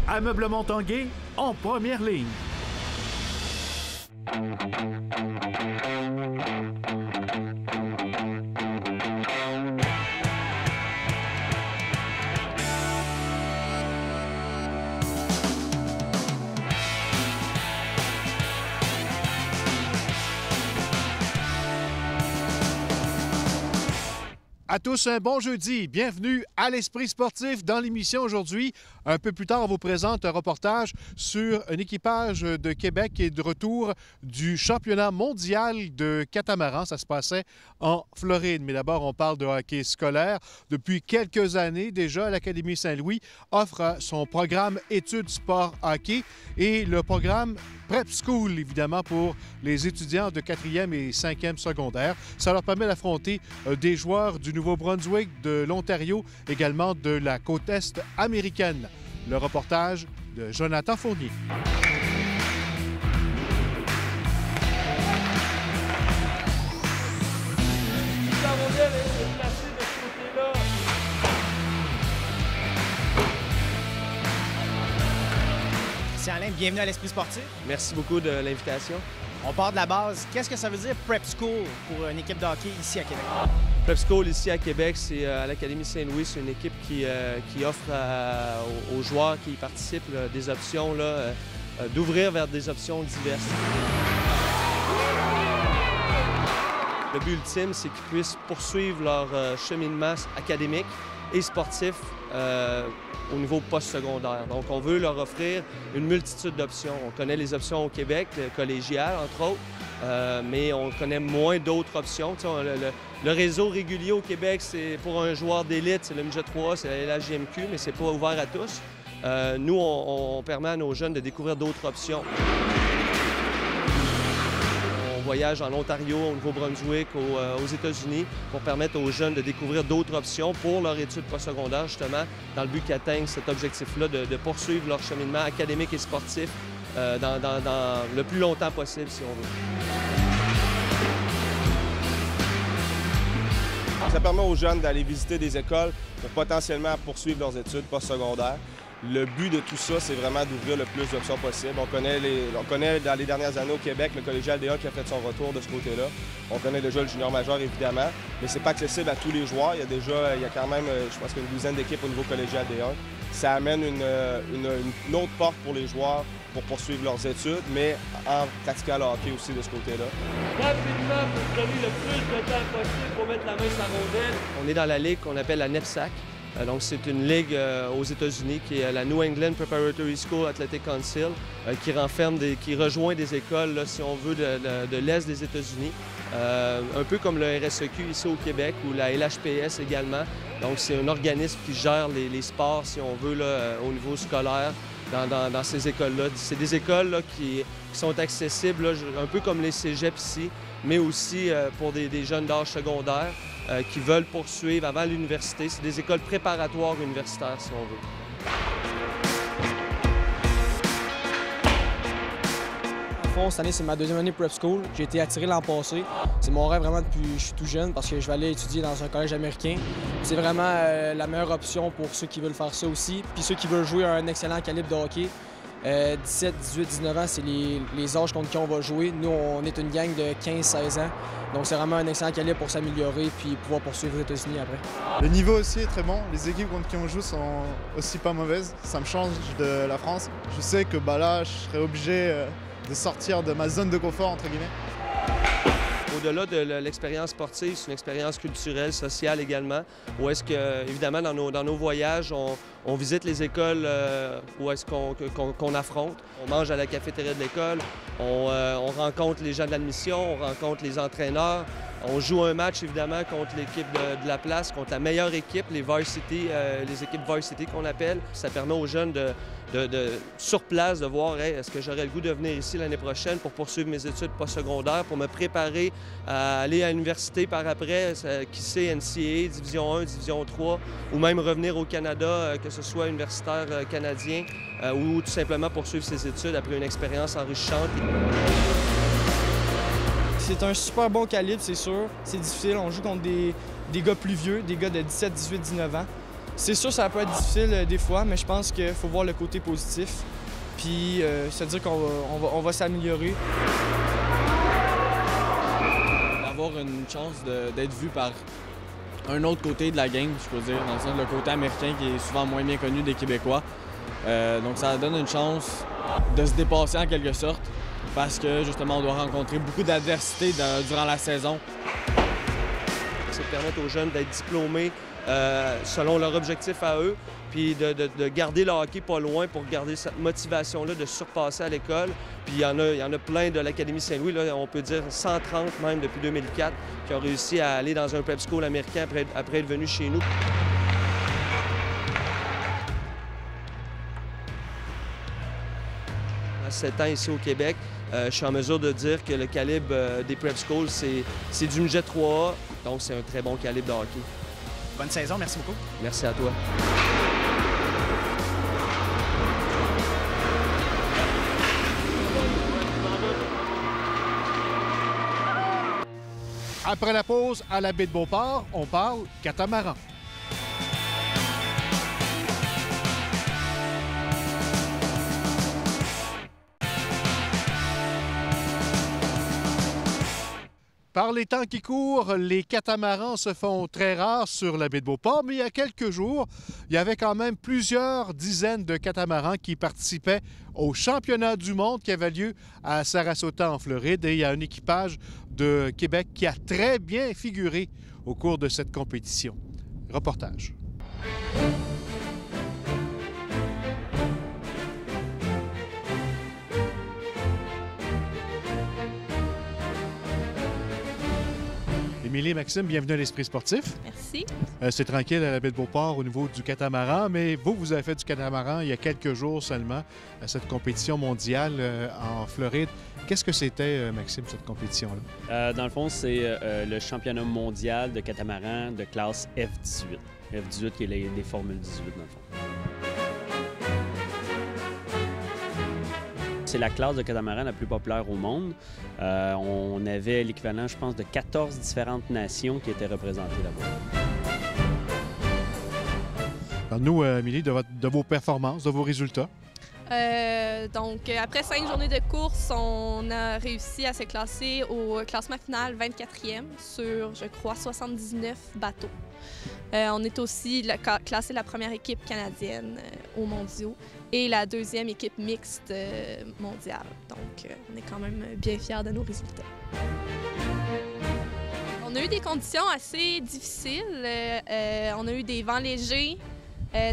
Ameublement Tanguay en première ligne. À tous, un bon jeudi. Bienvenue à l'Esprit sportif. Dans l'émission aujourd'hui, un peu plus tard, on vous présente un reportage sur un équipage de Québec qui est de retour du championnat mondial de catamaran. Ça se passait en Floride. Mais d'abord, on parle de hockey scolaire. Depuis quelques années déjà, l'Académie Saint-Louis offre son programme études sport hockey et le programme Prep School, évidemment, pour les étudiants de 4e et 5e secondaire. Ça leur permet d'affronter des joueurs du Nouveau-Brunswick, de l'Ontario, également de la côte est américaine. Le reportage de Jonathan Fournier. Christian Alain, bienvenue à l'Esprit sportif. Merci beaucoup de l'invitation. On part de la base. Qu'est-ce que ça veut dire Prep School pour une équipe de hockey ici à Québec? Prep School ici à Québec, c'est à l'Académie Saint-Louis. C'est une équipe qui offre aux joueurs qui y participent des options, d'ouvrir vers des options diverses. Le but ultime, c'est qu'ils puissent poursuivre leur cheminement académique et sportif au niveau postsecondaire. Donc, on veut leur offrir une multitude d'options. On connaît les options au Québec, le collégial, entre autres, mais on connaît moins d'autres options. Le réseau régulier au Québec, c'est pour un joueur d'élite, c'est le MJ 3, c'est la LHJMQ, mais c'est pas ouvert à tous. Nous, on permet à nos jeunes de découvrir d'autres options. On voyage en Ontario, au Nouveau-Brunswick, aux États-Unis pour permettre aux jeunes de découvrir d'autres options pour leur étude postsecondaire, justement, dans le but qu'ils atteignent cet objectif-là de poursuivre leur cheminement académique et sportif dans le plus longtemps possible, si on veut. Ça permet aux jeunes d'aller visiter des écoles pour potentiellement poursuivre leurs études postsecondaires. Le but de tout ça, c'est vraiment d'ouvrir le plus d'options possible. On connaît dans les dernières années au Québec le collégial D1 qui a fait son retour de ce côté-là. On connaît déjà le junior majeur, évidemment, mais c'est pas accessible à tous les joueurs. Il y a quand même, je pense, une douzaine d'équipes au niveau collégial D1. Ça amène une autre porte pour les joueurs pour poursuivre leurs études, mais en pratiquant le hockey aussi de ce côté-là. Rapidement, pour donner le plus de temps possible pour mettre la main sur la rondelle. On est dans la ligue qu'on appelle la NEPSAC. Donc, c'est une ligue aux États-Unis qui est la New England Preparatory School Athletic Council, qui rejoint des écoles, là, si on veut, de l'Est des États-Unis. Un peu comme le RSEQ ici au Québec ou la LHPS également. Donc, c'est un organisme qui gère les sports, si on veut, là, au niveau scolaire dans ces écoles-là. C'est des écoles là, qui sont accessibles, là, un peu comme les cégeps ici, mais aussi pour des jeunes d'âge secondaire. Qui veulent poursuivre avant l'université. C'est des écoles préparatoires universitaires, si on veut. En fond, cette année, c'est ma deuxième année Prep School. J'ai été attiré l'an passé. C'est mon rêve vraiment depuis que je suis tout jeune parce que je vais aller étudier dans un collège américain. C'est vraiment la meilleure option pour ceux qui veulent faire ça aussi. Puis ceux qui veulent jouer à un excellent calibre de hockey. 17, 18, 19 ans, c'est les âges contre qui on va jouer. Nous, on est une gang de 15-16 ans. Donc, c'est vraiment un excellent calibre pour s'améliorer puis pouvoir poursuivre aux États-Unis après. Le niveau aussi est très bon. Les équipes contre qui on joue sont aussi pas mauvaises. Ça me change de la France. Je sais que là, je serais obligé de sortir de ma zone de confort, entre guillemets. Au-delà de l'expérience sportive, c'est une expérience culturelle, sociale également, où est-ce que, évidemment, dans nos voyages, on visite les écoles où est-ce qu'on affronte. On mange à la cafétéria de l'école, on rencontre les gens de l'admission, on rencontre les entraîneurs. On joue un match, évidemment, contre l'équipe de la place, contre la meilleure équipe, les varsity, les équipes varsity qu'on appelle. Ça permet aux jeunes sur place de voir est-ce que j'aurais le goût de venir ici l'année prochaine pour poursuivre mes études postsecondaires, pour me préparer à aller à l'université par après, qui sait, NCAA, Division 1, Division 3, ou même revenir au Canada, que ce soit universitaire canadien, ou tout simplement poursuivre ses études après une expérience enrichissante. C'est un super bon calibre, c'est sûr. C'est difficile. On joue contre des gars plus vieux, des gars de 17, 18, 19 ans. C'est sûr, ça peut être difficile des fois, mais je pense qu'il faut voir le côté positif. Puis se dire qu'on va s'améliorer. Avoir une chance d'être vu par un autre côté de la game, je peux dire, dans le sens le côté américain qui est souvent moins bien connu des Québécois. Donc ça donne une chance de se dépasser en quelque sorte, parce que justement on doit rencontrer beaucoup d'adversité durant la saison. C'est de permettre aux jeunes d'être diplômés selon leur objectif à eux, puis de garder le hockey pas loin pour garder cette motivation-là de surpasser à l'école. Puis il y en a plein de l'Académie Saint-Louis, là, on peut dire 130 même depuis 2004, qui ont réussi à aller dans un prep school américain après être venus chez nous. À 7 ans ici au Québec, je suis en mesure de dire que le calibre des prep schools, c'est du midget 3A, donc c'est un très bon calibre de hockey. Bonne saison, merci beaucoup. Merci à toi. Après la pause, à la baie de Beauport, on parle catamaran. Par les temps qui courent, les catamarans se font très rares sur la baie de Beauport, mais il y a quelques jours, il y avait quand même plusieurs dizaines de catamarans qui participaient au championnat du monde qui avait lieu à Sarasota, en Floride. Et il y a un équipage de Québec qui a très bien figuré au cours de cette compétition. Reportage. Émilie et Maxime, bienvenue à l'Esprit sportif. Merci. C'est tranquille à la baie de Beauport au niveau du catamaran, mais vous avez fait du catamaran il y a quelques jours seulement à cette compétition mondiale en Floride. Qu'est-ce que c'était, Maxime, cette compétition-là? Dans le fond, c'est le championnat mondial de catamaran de classe F18. F18 qui est les Formules 18, dans le fond. C'est la classe de catamaran la plus populaire au monde. On avait l'équivalent, je pense, de 14 différentes nations qui étaient représentées là-bas. Parle-nous, Émilie, de vos performances, de vos résultats. Donc, après 5 journées de course, on a réussi à se classer au classement final 24e sur, je crois, 79 bateaux. On est aussi classé la première équipe canadienne aux mondiaux et la deuxième équipe mixte mondiale. Donc, on est quand même bien fiers de nos résultats. On a eu des conditions assez difficiles. On a eu des vents légers,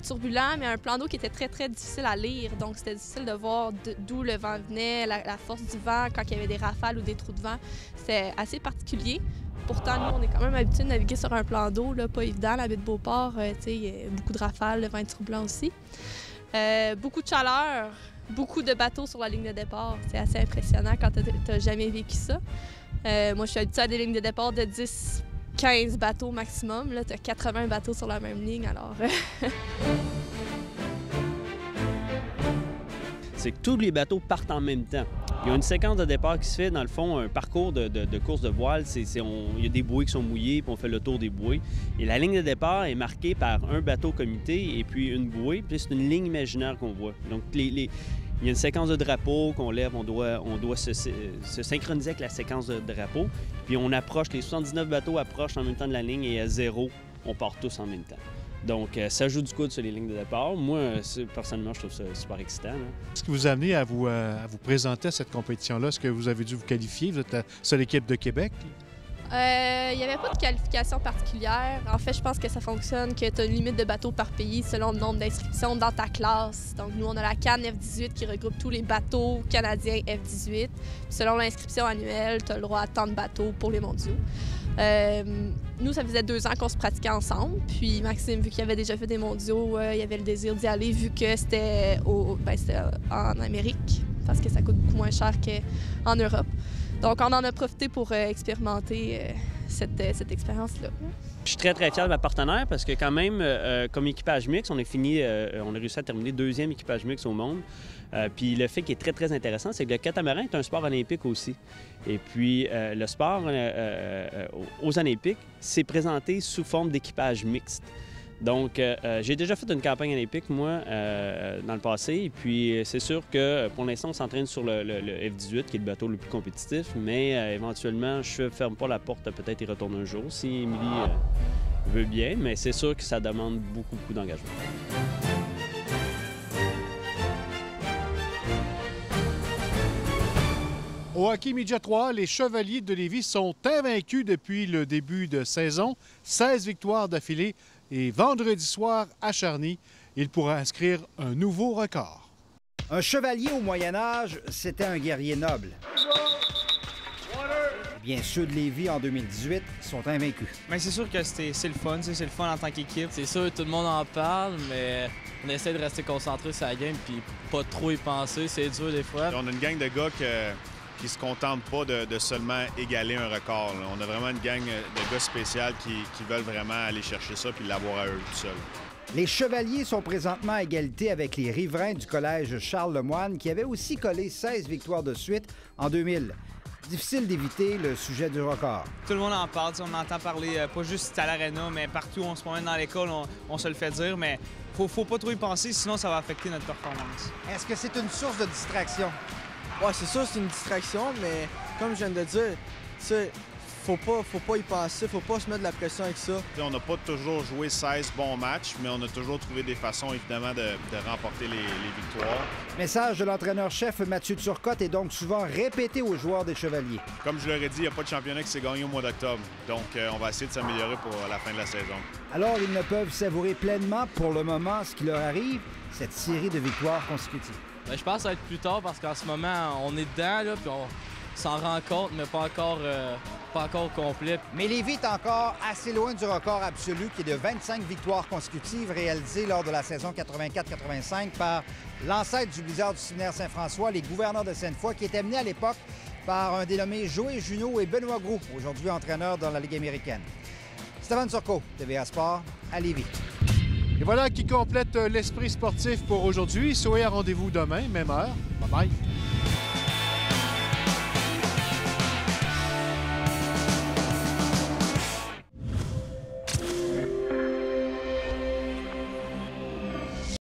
turbulents, mais un plan d'eau qui était très, très difficile à lire. Donc, c'était difficile de voir d'où le vent venait, la force du vent, quand il y avait des rafales ou des trous de vent. C'était assez particulier. Pourtant, nous, on est quand même habitués de naviguer sur un plan d'eau, pas évident, la baie de Beauport. Il y a beaucoup de rafales, le vent est turbulent aussi. Beaucoup de chaleur, beaucoup de bateaux sur la ligne de départ. C'est assez impressionnant quand tu n'as jamais vécu ça. Moi, je suis habituée à des lignes de départ de 10-15 bateaux maximum. Là, tu as 80 bateaux sur la même ligne, alors... C'est que tous les bateaux partent en même temps. Il y a une séquence de départ qui se fait, dans le fond, un parcours de course de voile. Il y a des bouées qui sont mouillées, puis on fait le tour des bouées. Et la ligne de départ est marquée par un bateau comité et puis une bouée, puis c'est une ligne imaginaire qu'on voit. Donc, il y a une séquence de drapeaux qu'on lève, on doit se synchroniser avec la séquence de drapeaux. Puis on approche, les 79 bateaux approchent en même temps de la ligne et à 0, on part tous en même temps. Donc, ça joue du coude sur les lignes de départ. Moi, personnellement, je trouve ça super excitant. Qu'est-ce qui vous a amené à vous présenter à cette compétition-là? Est-ce que vous avez dû vous qualifier? Vous êtes la seule équipe de Québec? Il n'y avait pas de qualification particulière. En fait, je pense que ça fonctionne, que tu as une limite de bateaux par pays selon le nombre d'inscriptions dans ta classe. Donc, nous, on a la CAN F18 qui regroupe tous les bateaux canadiens F18. Puis, selon l'inscription annuelle, tu as le droit à tant de bateaux pour les mondiaux. Nous, ça faisait 2 ans qu'on se pratiquait ensemble. Puis Maxime, vu qu'il avait déjà fait des mondiaux, il avait le désir d'y aller vu que c'était en Amérique, parce que ça coûte beaucoup moins cher qu'en Europe. Donc, on en a profité pour expérimenter cette expérience-là. Je suis très, très fier de ma partenaire parce que quand même, comme équipage mixte, on a réussi à terminer 2e équipage mixte au monde. Puis le fait qui est très, très intéressant, c'est que le catamaran est un sport olympique aussi. Et puis le sport aux Olympiques, c'est présenté sous forme d'équipage mixte. Donc, j'ai déjà fait une campagne olympique, moi, dans le passé. Et puis, c'est sûr que pour l'instant, on s'entraîne sur le F-18, qui est le bateau le plus compétitif. Mais éventuellement, je ne ferme pas la porte à peut-être y retourner un jour, si Émilie veut bien. Mais c'est sûr que ça demande beaucoup d'engagement. Au hockey Média 3, les Chevaliers de Lévis sont invaincus depuis le début de saison. 16 victoires d'affilée et vendredi soir à Charny, il pourra inscrire un nouveau record. Un chevalier au Moyen Âge, c'était un guerrier noble. Eh bien, ceux de Lévis en 2018 sont invaincus. Mais c'est sûr que c'est le fun, c'est le fun en tant qu'équipe. C'est sûr, tout le monde en parle, mais on essaie de rester concentré sur la game puis pas trop y penser. C'est dur des fois. On a une gang de gars qui se contentent pas de seulement égaler un record. Là. On a vraiment une gang de gars spéciaux qui veulent vraiment aller chercher ça puis l'avoir à eux tout seuls. Les Chevaliers sont présentement à égalité avec les riverains du collège Charles-Lemoine qui avaient aussi collé 16 victoires de suite en 2000. Difficile d'éviter le sujet du record. Tout le monde en parle, on entend parler, pas juste à l'aréna, mais partout où on se promène dans l'école, on se le fait dire, mais faut pas trop y penser, sinon ça va affecter notre performance. Est-ce que c'est une source de distraction? Ouais, c'est sûr, c'est une distraction, mais comme je viens de dire, faut pas y penser, faut pas se mettre de la pression avec ça. On n'a pas toujours joué 16 bons matchs, mais on a toujours trouvé des façons, évidemment, de remporter les victoires. Message de l'entraîneur-chef Mathieu Turcotte est donc souvent répété aux joueurs des Chevaliers. Comme je leur ai dit, il n'y a pas de championnat qui s'est gagné au mois d'octobre. Donc, on va essayer de s'améliorer pour la fin de la saison. Alors, ils ne peuvent savourer pleinement, pour le moment, ce qui leur arrive, cette série de victoires consécutives. Bien, je pense que ça va être plus tard parce qu'en ce moment, on est dedans, là, puis on s'en rend compte, mais pas encore au complet. Mais Lévis est encore assez loin du record absolu qui est de 25 victoires consécutives réalisées lors de la saison 84-85 par l'ancêtre du Blizzard du séminaire Saint-François, les gouverneurs de Sainte-Foy, qui étaient menés à l'époque par un dénommé Joey Junot et Benoît Gros, aujourd'hui entraîneur dans la Ligue américaine. Stéphane Turcot, TVA Sport, à Lévis. Et voilà qui complète l'esprit sportif pour aujourd'hui. Soyez à rendez-vous demain, même heure. Bye bye.